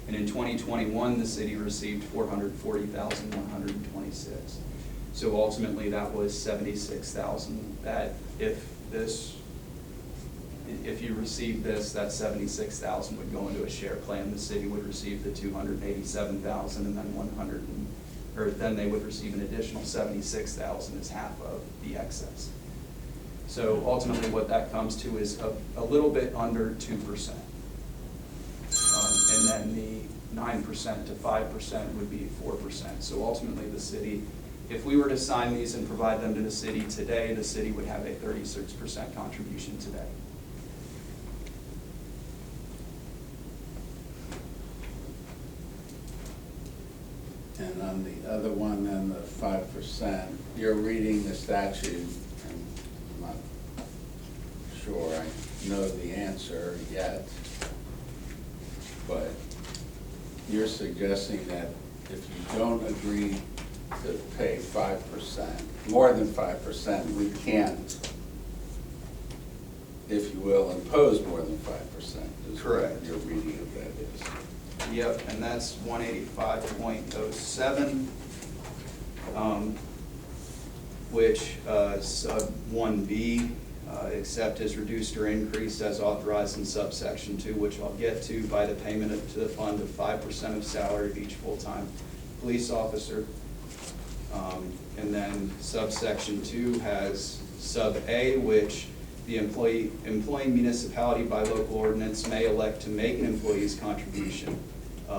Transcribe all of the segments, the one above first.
And in 2021, the city received 440,126. So ultimately, that was 76,000. That if you receive this, that 76,000 would go into a share plan. The city would receive the 287,000, and then then they would receive an additional 76,000 as half of the excess. So ultimately, what that comes to is a little bit under 2%, and then the 9% to 5% would be 4%. So ultimately, the city, if we were to sign these and provide them to the city today, the city would have a 36% contribution today. And on the other one, then the 5%, you're reading the statute, and I'm not sure I know the answer yet, but you're suggesting that if you don't agree to pay 5%, more than 5%, we can't, if you will, impose more than 5%. Correct. Your reading of that is. Yep, and that's 185.07, which sub 1B, except as reduced or increased as authorized in subsection 2, which I'll get to, by the payment to the fund of 5% of salary of each full-time police officer. And then subsection 2 has sub A, which the employing municipality by local ordinance may elect to make an employee's contribution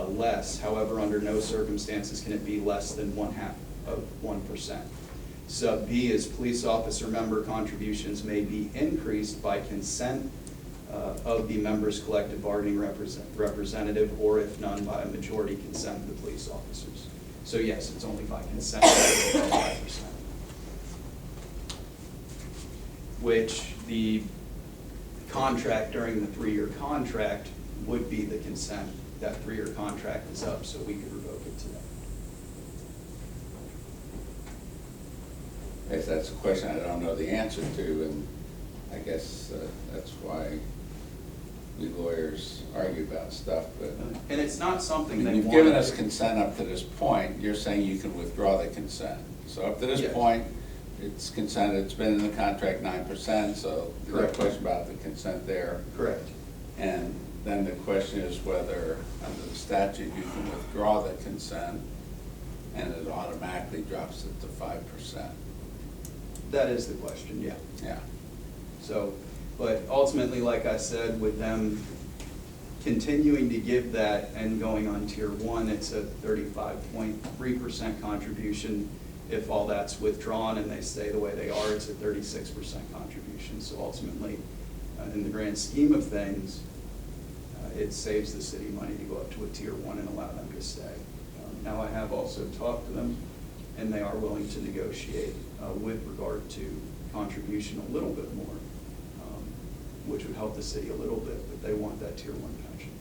less. However, under no circumstances can it be less than 1/2 of 1%. Sub B is police officer member contributions may be increased by consent of the member's collective bargaining representative, or if none, by a majority consent of the police officers. So yes, it's only by consent of 5%. Which the contract during the 3-year contract would be the consent. That 3-year contract is up, so we could revoke it today. If that's a question I don't know the answer to, and I guess that's why we lawyers argue about stuff, but. And it's not something they want. You've given us consent up to this point. You're saying you can withdraw the consent. So up to this Yes. point, it's consented, it's been in the contract 9%, so there's no Correct. question about the consent there. Correct. And then the question is whether, under the statute, you can withdraw the consent, and it automatically drops it to 5%. That is the question, yeah. Yeah. So, but ultimately, like I said, with them continuing to give that and going on tier 1, it's a 35.3% contribution. If all that's withdrawn and they stay the way they are, it's a 36% contribution. So ultimately, in the grand scheme of things, it saves the city money to go up to a tier 1 and allow them to stay. Now, I have also talked to them, and they are willing to negotiate with regard to contribution a little bit more, which would help the city a little bit, but they want that tier 1 pension.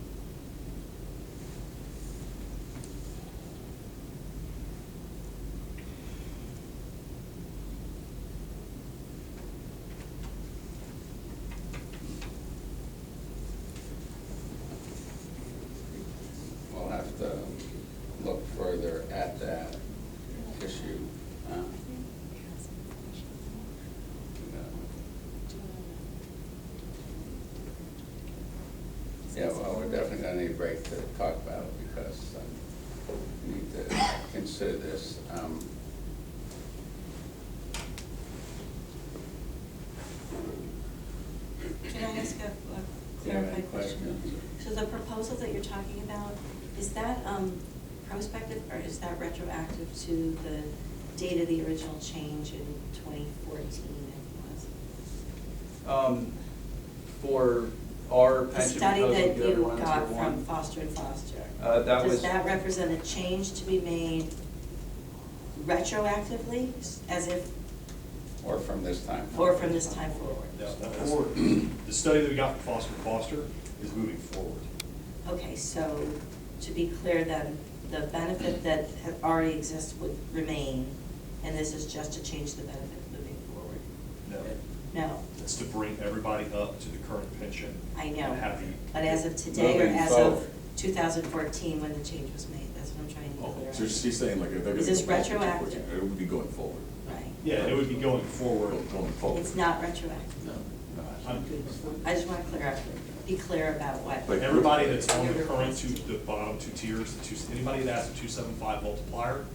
We'll have to look further at that issue. Yeah, well, we're definitely going to need a break to talk about it because we need to consider this. Can I ask a Do you have any clarified question? questions? So the proposal that you're talking about, is that prospective or is that retroactive to the date of the original change in 2014? For our The pension study proposal, that the other you one is got tier 1. from Foster and Foster, Does that represent a change to be made retroactively, as if, Or from this time? or from this time forward? No, the study that we got from Foster and Foster is moving forward. Okay, so to be clear then, the benefit that had already exists would remain, and this is just to change the benefit moving forward? No, No, it's to bring everybody up to the current pension. I know, And have the, but as of today or Moving as forward. of 2014 when the change was made, that's what I'm trying to Oh, clear so up. she's saying like if they're gonna. Is this go back to retroactive? 214, It would be going forward. Right. Yeah, it would be going forward. Going forward. It's not retroactive. No. I just want to be clear about what. Like, Everybody that's on the current the bottom two tiers, anybody that has a 275 multiplier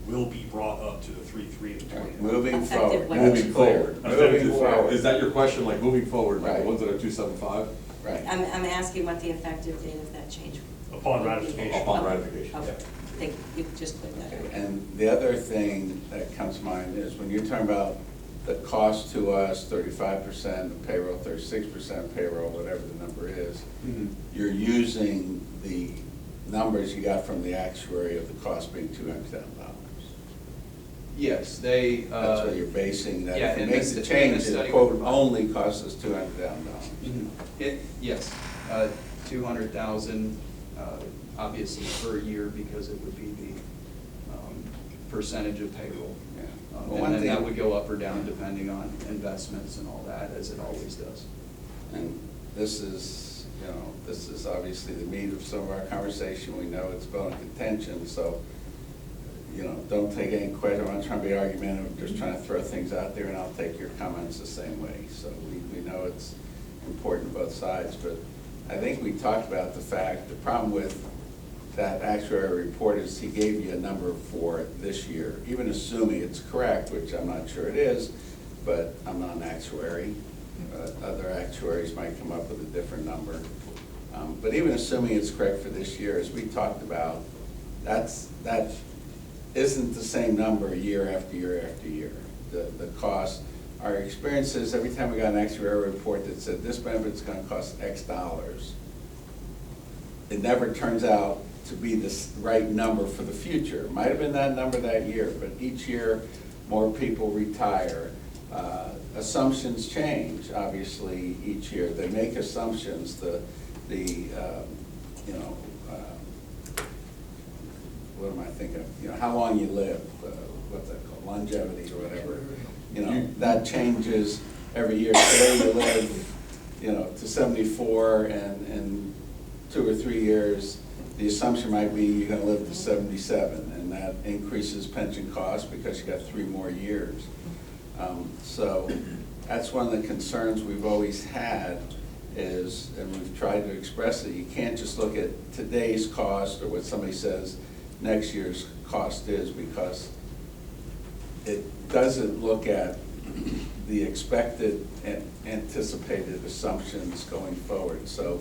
will be brought up to the 3.3 and the 20. Moving Effective forward. when? Moving forward. Moving forward. Is that your question, like moving forward, like Right. the ones that are 275? Right. I'm asking what the effective date of that change. Upon would be. ratification. Upon Okay. ratification. Okay, thank you, you just cleared that up. And the other thing that comes to mind is when you're talking about the cost to us, 35% payroll, 36% payroll, whatever the number is, you're using the numbers you got from the actuary of the cost being $200,000. Yes, they. That's what you're basing that. Yeah, If it and makes the the change, study it we quote, provide. only costs us $200,000. Yes, 200,000, obviously per year, because it would be the percentage of payroll. Yeah. Well, And one then that thing- would go up or down depending on investments and all that, as it always does. And this is, this is obviously the meat of some of our conversation. We know it's bone contention, so, don't take any question. I'm not trying to be argumentative, I'm just trying to throw things out there, and I'll take your comments the same way. So we know it's important both sides, but I think we talked about the problem with that actuary report is he gave you a number for this year, even assuming it's correct, which I'm not sure it is, but I'm not an actuary. Other actuaries might come up with a different number. But even assuming it's correct for this year, as we talked about, that isn't the same number year after year after year. The cost, our experience is every time we got an actuarial report that said this benefit's gonna cost X dollars, it never turns out to be the right number for the future. It might have been that number that year, but each year more people retire. Assumptions change, obviously, each year. They make assumptions. What am I thinking of? How long you live, what's that called, longevity or whatever. That changes every year. Today you live, to 74, and in 2 or 3 years, the assumption might be you're gonna live to 77, and that increases pension costs because you got 3 more years. So that's one of the concerns we've always had is, and we've tried to express it, you can't just look at today's cost or what somebody says next year's cost is, because it doesn't look at the expected and anticipated assumptions going forward. So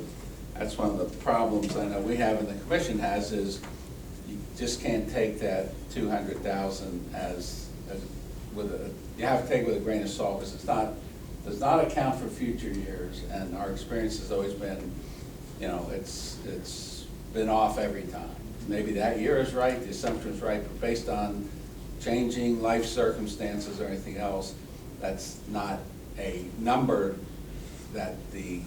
that's one of the problems I know we have and the commission has is you just can't take that 200,000 you have to take it with a grain of salt, because does not account for future years, and our experience has always been, it's been off every time. Maybe that year is right, the assumption is right, but based on changing life circumstances or anything else, that's not a number that the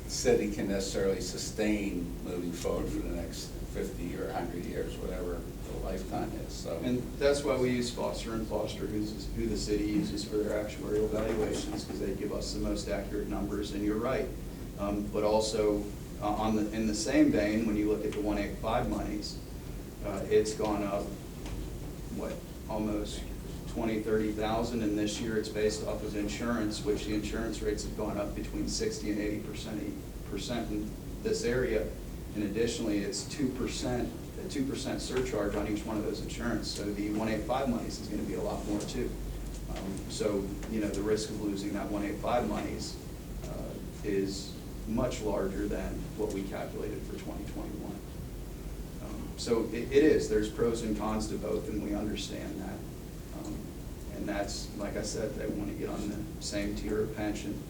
city can necessarily sustain moving forward for the next 50 or 100 years, whatever the lifetime is, so. And that's why we use Foster and Foster, who the city uses for their actuarial valuations, because they give us the most accurate numbers, and you're right. But also, in the same vein, when you look at the 185 monies, it's gone up, almost 20, 30,000, and this year it's based off of insurance, which the insurance rates have gone up between 60 and 80% in this area. And additionally, it's 2%, a 2% surcharge on each one of those insurance. So the 185 monies is going to be a lot more too. So, the risk of losing that 185 monies is much larger than what we calculated for 2021. So it is, there's pros and cons to both, and we understand that. And that's, like I said, they want to get on the same tier of pension.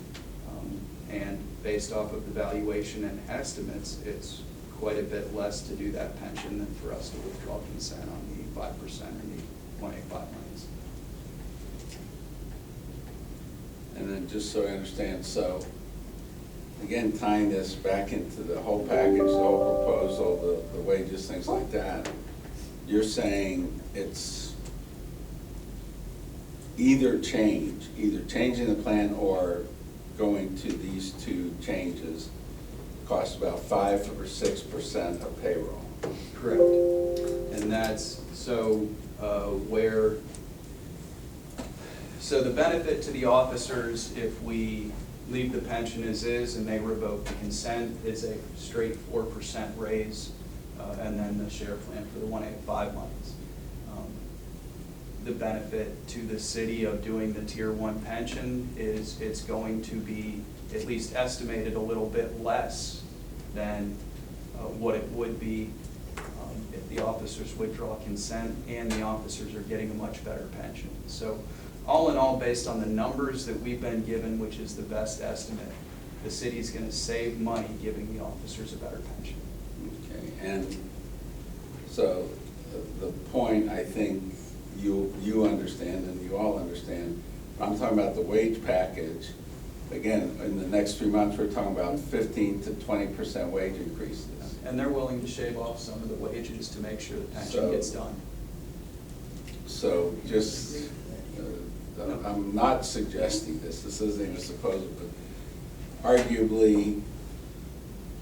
And based off of the valuation and estimates, it's quite a bit less to do that pension than for us to withdraw consent on the 5% or the 185 monies. And then just so I understand, so again, tying this back into the whole package, the whole proposal, the wages, things like that, you're saying it's either changing the plan or going to these 2 changes costs about 5 or 6% of payroll. Correct. And that's, so so the benefit to the officers, if we leave the pension as is and they revoke the consent, is a straight 4% raise, and then the share plan for the 185 months. The benefit to the city of doing the tier 1 pension is it's going to be at least estimated a little bit less than what it would be if the officers withdraw consent, and the officers are getting a much better pension. So all in all, based on the numbers that we've been given, which is the best estimate, the city's gonna save money giving the officers a better pension. Okay, and so the point I think you understand and you all understand, I'm talking about the wage package. Again, in the next 3 months, we're talking about 15 to 20% wage increases. And they're willing to shave off some of the wages to make sure the pension So- gets done. So just, I'm not suggesting this isn't even supposed, but arguably,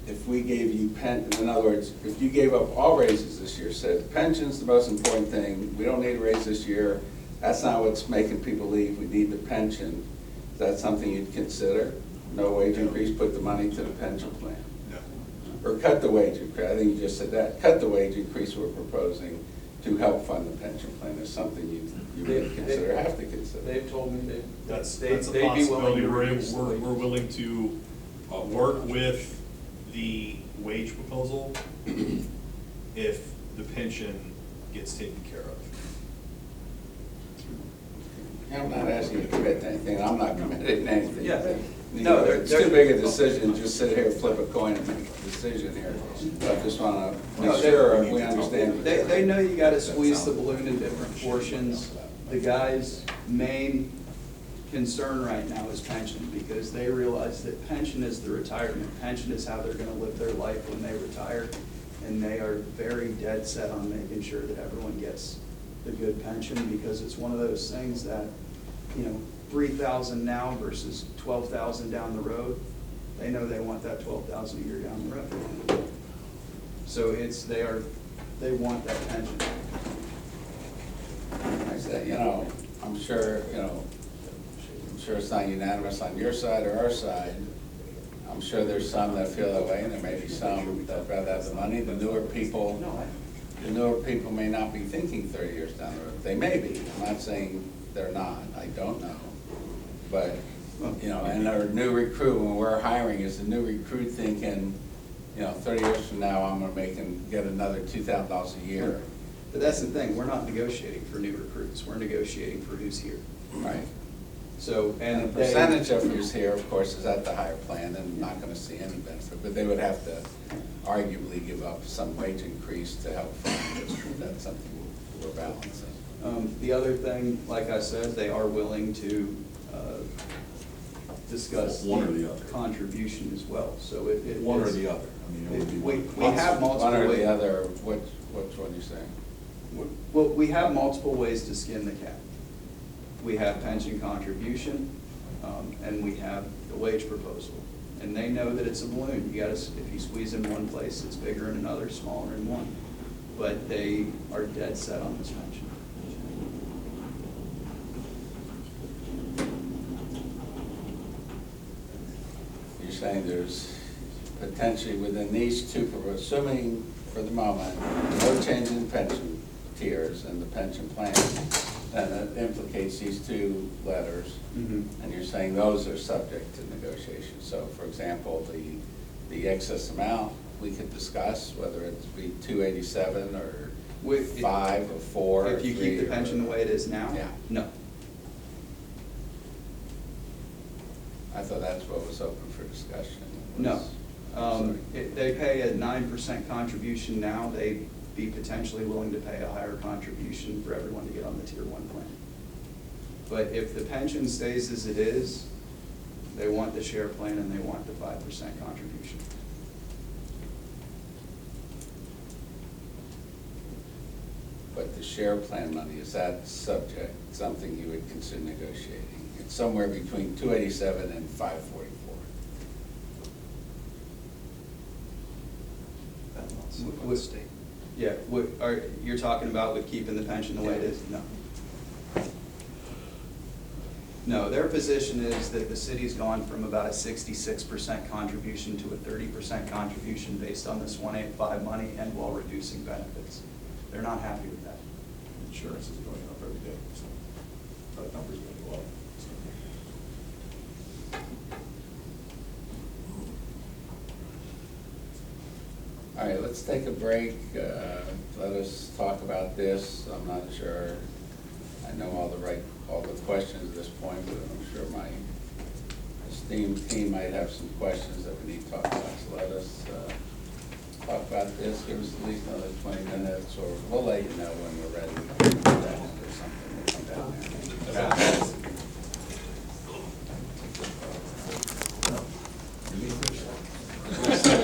if we gave you in other words, if you gave up all raises this year, said pension's the most important thing, we don't need a raise this year, that's not what's making people leave, we need the pension, is that something you'd consider? No wage increase, put the money to the pension plan? No. Or cut the wage increase, I think you just said that, cut the wage increase we're proposing to help fund the pension plan is something you would consider, have to consider. They've told me That's they'd a be willing possibility. to We're reduce the wages. willing to work with the wage proposal if the pension gets taken care of. I'm not asking you to commit to anything, I'm not committed to anything. Yeah. No, it's too big a decision, just sit here, flip a coin and make a decision here. But I just wanna No, make sure we understand. They know you gotta squeeze the balloon in different portions. The guy's main concern right now is pension, because they realize that pension is the retirement. Pension is how they're gonna live their life when they retire. And they are very dead set on making sure that everyone gets the good pension, because it's one of those things that, you know, 3,000 now versus 12,000 down the road. They know they want that 12,000 a year down the road. So they want that pension. I said, I'm sure, I'm sure it's not unanimous on your side or our side. I'm sure there's some that feel that way, and there may be some that rather have the money. The newer people may not be thinking 30 years down the road. They may be. I'm not saying they're not. I don't know. But, and our new recruit, when we're hiring, is the new recruit thinking, 30 years from now, I'm gonna get another $2,000 a year. But that's the thing, we're not negotiating for new recruits, we're negotiating for who's here. Right. So, And the percentage of who's here, of course, is at the higher plan and not gonna see any benefit, but they would have to arguably give up some wage increase to help fund this. That's something we're balancing. The other thing, like I said, they are willing to discuss One or the other. contribution as well, so it. One or the other. I mean, it would be We have multiple One or ways. the other, which one are you saying? Well, we have multiple ways to skin the cat. We have pension contribution, and we have the wage proposal. And they know that it's a balloon. You gotta, if you squeeze in one place, it's bigger in another, smaller in one. But they are dead set on this pension. You're saying there's potentially within these two, assuming for the moment, no change in pension tiers and the pension plan, then it implicates these two letters. Mhm. And you're saying those are subject to negotiation. So for example, the excess amount, we could discuss whether it be 287 or If- 5 or 4 or 3. If you keep the pension the way it is now? Yeah. No. I thought that's what was open for discussion. No. Sorry. If they pay a 9% contribution now, they'd be potentially willing to pay a higher contribution for everyone to get on the tier 1 plan. But if the pension stays as it is, they want the share plan and they want the 5% contribution. But the share plan money, is that subject, something you would consider negotiating? It's somewhere between 287 and 544. With- state. Yeah, you're talking about with keeping the pension the way it is? No. No, their position is that the city's gone from about a 66% contribution to a 30% contribution based on this 185 money and while reducing benefits. They're not happy with that. Insurance is going up every day, so that number's gonna go up. All right, let's take a break. Let us talk about this. I'm not sure, I know all the questions at this point, but I'm sure my esteemed team might have some questions that we need to talk about. So let us talk about this. Give us at least another 20 minutes, or we'll let you know when we're ready to do that or something. We'll come down there.